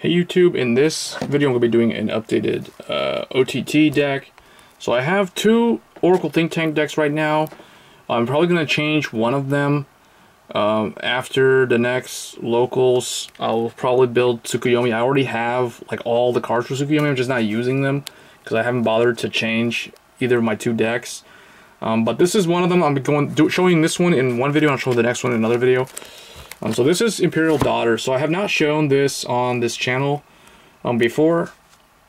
Hey YouTube, in this video I'm going to be doing an updated OTT deck. So I have two Oracle Think Tank decks right now. I'm probably going to change one of them after the next locals. I'll probably build Tsukuyomi. I already have like all the cards for Tsukuyomi, I'm just not using them because I haven't bothered to change either of my two decks. But this is one of them. I'm showing this one in one video and I'll show the next one in another video. So this is Imperial Daughter. So I have not shown this on this channel before.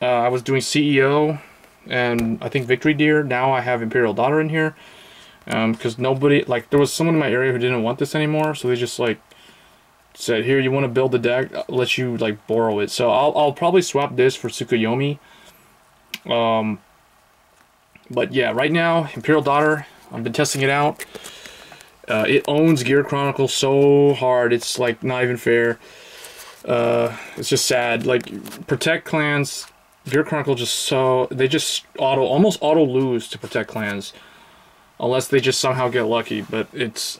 I was doing CEO and I think Victory Deer. Now I have Imperial Daughter in here because nobody, like, there was someone in my area who didn't want this anymore, so they just like said, here, you want to build the deck, I'll let you like borrow it. So I'll probably swap this for Tsukuyomi. But yeah, right now Imperial Daughter, I've been testing it out. It owns Gear Chronicle so hard, it's like not even fair. It's just sad. Like, Protect clans, Gear Chronicle they just almost auto lose to Protect clans, unless they just somehow get lucky. But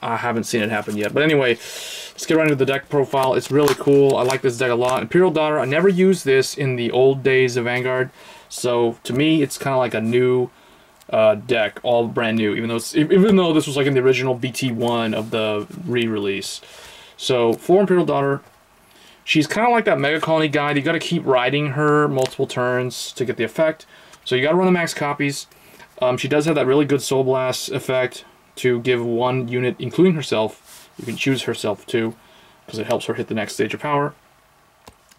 I haven't seen it happen yet. But anyway, let's get right into the deck profile. It's really cool. I like this deck a lot. Imperial Daughter, I never used this in the old days of Vanguard, so to me it's kind of like a new deck, all brand new, even though this was like in the original BT1 of the re-release. So for Imperial Daughter, she's kind of like that Mega Colony guide. You got to keep riding her multiple turns to get the effect, so you got to run the max copies. She does have that really good Soul Blast effect to give one unit, including herself. You can choose herself too, because it helps her hit the next stage of power.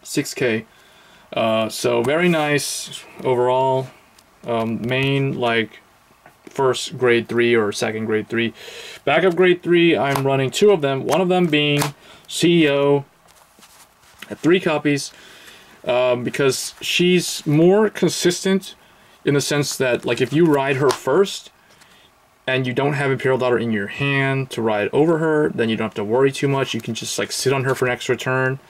6k, so very nice overall. Main, like, first grade 3 or second grade 3. Backup grade 3, I'm running two of them. One of them being CEO at 3 copies, because she's more consistent in the sense that, like, if you ride her first and you don't have Imperial Daughter in your hand to ride over her, then you don't have to worry too much. You can just like sit on her for an extra turn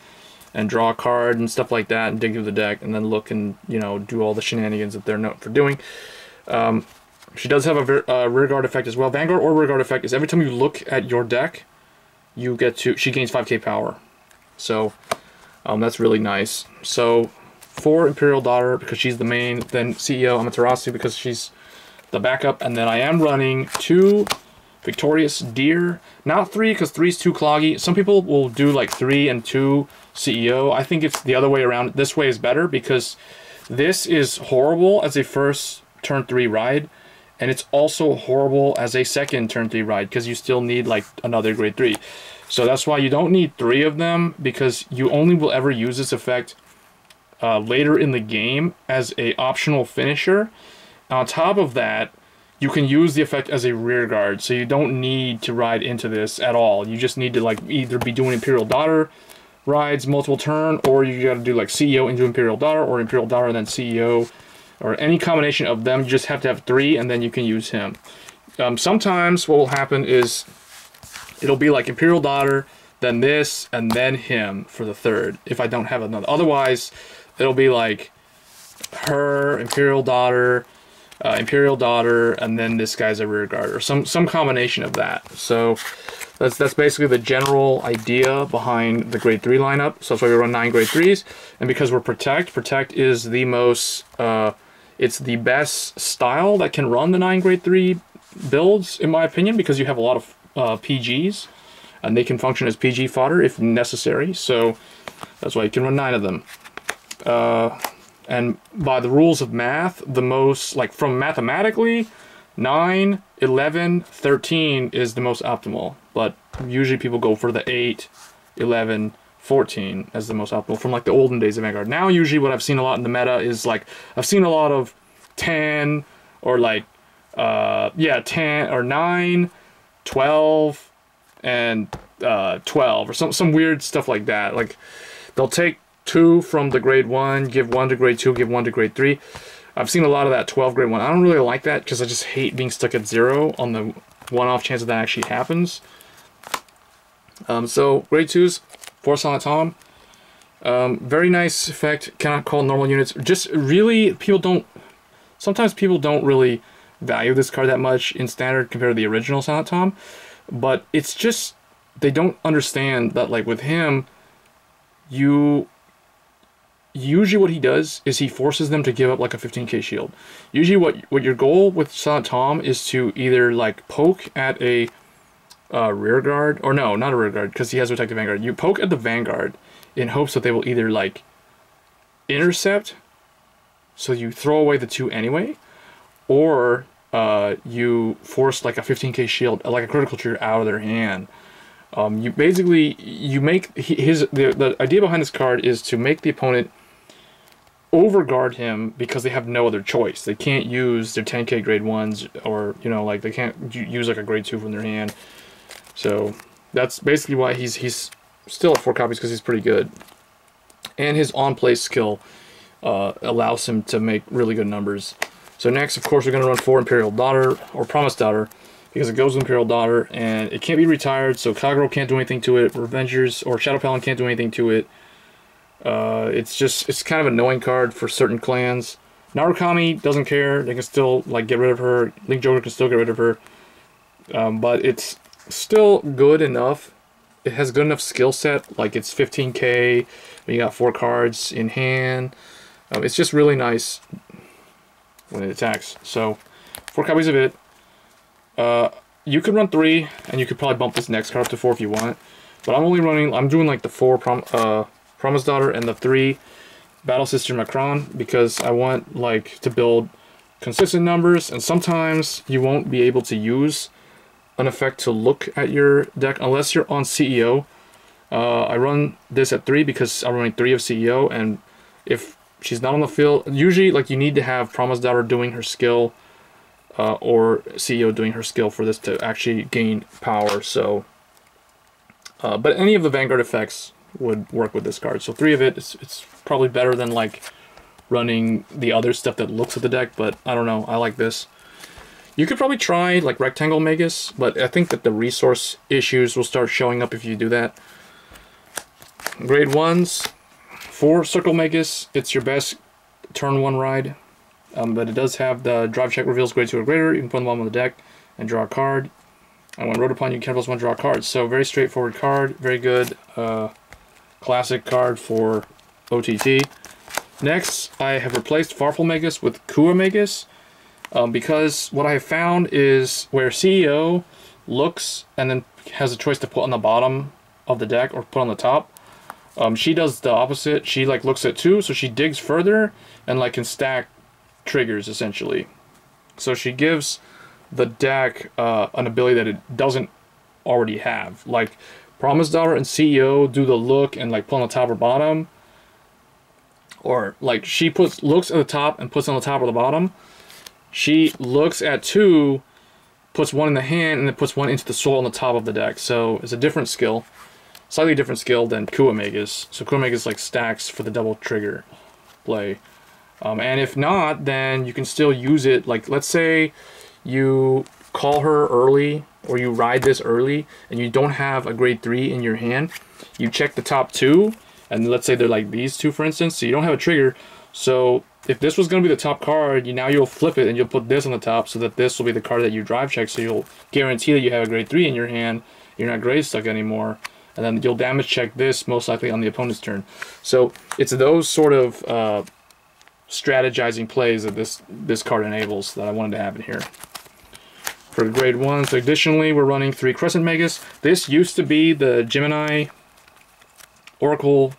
and draw a card and stuff like that and dig through the deck and then look and, you know, do all the shenanigans that they're known for doing. She does have a rear guard effect as well. Vanguard or rear guard effect is every time you look at your deck, she gains 5k power. So that's really nice. So for Imperial Daughter, because she's the main, then CEO Amaterasu because she's the backup, and then I am running 2 Victorious Deer. Not 3, because 3 is too cloggy. Some people will do like 3 and 2 CEO. I think it's the other way around. This way is better because this is horrible as a first turn 3 ride, and it's also horrible as a second turn 3 ride because you still need like another grade 3. So that's why you don't need 3 of them, because you only will ever use this effect later in the game as a optional finisher. On top of that, you can use the effect as a rear guard, so you don't need to ride into this at all. You just need to like either be doing Imperial Daughter rides multiple turn, or you got to do like CEO into Imperial Daughter, or Imperial Daughter and then CEO, or any combination of them. You just have to have 3, and then you can use him. Sometimes what will happen is it'll be like Imperial Daughter, then this, and then him for the third, if I don't have another. Otherwise, it'll be like her, Imperial Daughter, and then this guy's a rear guard, or some combination of that. So that's basically the general idea behind the grade 3 lineup. So that's why we run 9 grade 3s, and because we're Protect is the most it's the best style that can run the 9 grade 3 builds, in my opinion, because you have a lot of PGs and they can function as PG fodder if necessary. So that's why you can run 9 of them. And by the rules of math, the most, like, from mathematically, 9, 11, 13 is the most optimal. But usually people go for the 8, 11, 14 as the most optimal from like the olden days of Vanguard. Now usually what I've seen a lot in the meta is like, I've seen a lot of 10 or like, 10 or 9, 12, and 12 or some weird stuff like that. Like, they'll take 2 from the grade 1, give 1 to grade 2, give 1 to grade 3. I've seen a lot of that 12 grade 1. I don't really like that because I just hate being stuck at 0 on the one-off chance that that actually happens. So grade 2s, Force on Tom. Very nice effect. Cannot call normal units. Just really, sometimes people don't really value this card that much in standard compared to the original Silent Tom. But it's just, they don't understand that, like, with him, you usually what he does is he forces them to give up like a 15k shield. Usually what your goal with Silent Tom is to either like poke at a rear guard, or no, not a rear guard, because he has protective Vanguard. You poke at the Vanguard in hopes that they will either like intercept, so you throw away the 2 anyway, or you force like a 15k shield, like a critical trigger, out of their hand. You basically, you make the idea behind this card is to make the opponent overguard him because they have no other choice. They can't use their 10k grade 1s, or, you know, like they can't use like a grade 2 from their hand. So that's basically why he's still at 4 copies, because he's pretty good. And his on-play skill allows him to make really good numbers. So next, of course, we're going to run 4 Imperial Daughter, or Promised Daughter, because it goes with Imperial Daughter, and it can't be retired, so Kagero can't do anything to it, Revengers or Shadow Paladin can't do anything to it. It's kind of an annoying card for certain clans. Narukami doesn't care, they can still like get rid of her, Link Joker can still get rid of her, but it's still good enough. It has good enough skill set, like it's 15k, you got 4 cards in hand. It's just really nice when it attacks. So 4 copies of it. You could run 3, and you could probably bump this next card up to 4 if you want. But I'm doing like the 4 Promised Daughter and the 3 Battle Sister Macron, because I want like to build consistent numbers, and sometimes you won't be able to use an effect to look at your deck unless you're on CEO. I run this at 3 because I'm running 3 of CEO, and if she's not on the field, usually like you need to have Promised Daughter doing her skill, or CEO doing her skill for this to actually gain power. So, but any of the Vanguard effects would work with this card. So 3 of it, it's probably better than like running the other stuff that looks at the deck, but I don't know, I like this. You could probably try like Rectangle Magus, but I think that the resource issues will start showing up if you do that. Grade 1s, 4 Circle Magus, it's your best turn 1 ride. But it does have the drive check reveals grade 2 or greater. You can put them on the deck and draw a card. And when wrote upon, you can +1 draw a card. So very straightforward card, very good classic card for OTT. Next, I have replaced Farfel Magus with Kua Magus, because what I have found is where CEO looks and then has a choice to put on the bottom of the deck or put on the top. She does the opposite. She like looks at 2, so she digs further and like can stack triggers essentially. So she gives the deck an ability that it doesn't already have. Like Promised Daughter and CEO do the look and like put on the top or bottom, or like she looks at the top and puts on the top or the bottom. She looks at 2, puts 1 in the hand, and then puts 1 into the soul on the top of the deck. So it's a different skill, slightly different skill than Kua Magus. So Kua Magus like stacks for the double trigger play. And if not, then you can still use it. Like, let's say you call her early, or you ride this early, and you don't have a grade 3 in your hand. You check the top 2, and let's say they're like these 2, for instance, so you don't have a trigger. So if this was going to be the top card, now you'll flip it, and you'll put this on the top, so that this will be the card that you drive check, so you'll guarantee that you have a grade 3 in your hand. You're not grade stuck anymore. And then you'll damage check this, most likely on the opponent's turn. So it's those sort of strategizing plays that this card enables that I wanted to have in here. For grade 1, so additionally, we're running 3 Crescent Magus. This used to be the Gemini Oracle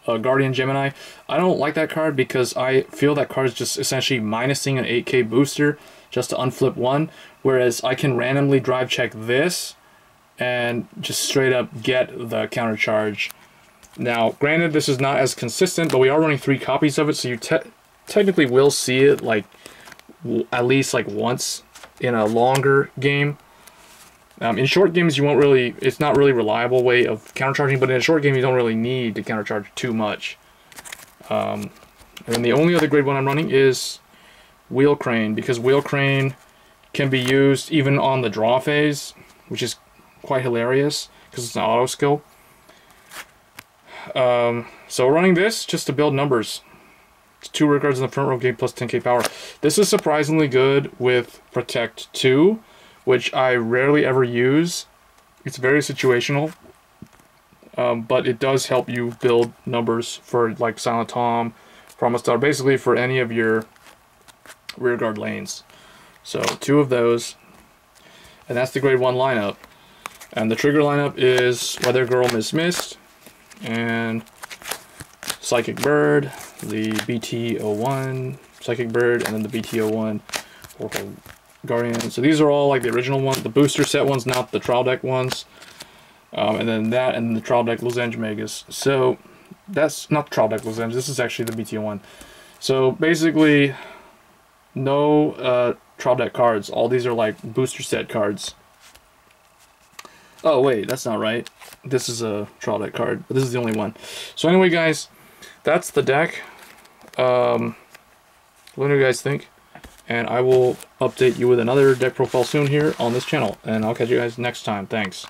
Guardian Gemini. I don't like that card because I feel that card is just essentially minusing an 8k booster just to unflip 1, whereas I can randomly drive check this and just straight up get the counter charge. Now, granted, this is not as consistent, but we are running 3 copies of it, so you technically will see it like at least like once in a longer game. In short games, you won't really, it's not really reliable way of countercharging, but in a short game, you don't really need to countercharge too much. And then the only other grade 1 I'm running is Wheel Crane, because Wheel Crane can be used even on the draw phase, which is quite hilarious because it's an auto skill. So running this just to build numbers. It's 2 rear guards in the front row, game plus 10k power. This is surprisingly good with Protect 2, which I rarely ever use. It's very situational, but it does help you build numbers for like Silent Tom Promise Daughter, basically for any of your rearguard lanes. So 2 of those, and that's the grade 1 lineup. And the trigger lineup is Weather Girl Miss Mist, and Psychic Bird, the BT-01 Psychic Bird, and then the BT-01 Oracle Guardian. So these are all like the original ones, the booster set ones, not the trial deck ones. And then that, and the trial deck Lozenge Megas. So that's not the trial deck Lozenge, this is actually the BT-01. So basically, no trial deck cards. All these are like booster set cards. Oh wait, that's not right. This is a trial deck card, but this is the only one. So anyway, guys, that's the deck. Let me know what you guys think, and I will update you with another deck profile soon here on this channel, and I'll catch you guys next time. Thanks.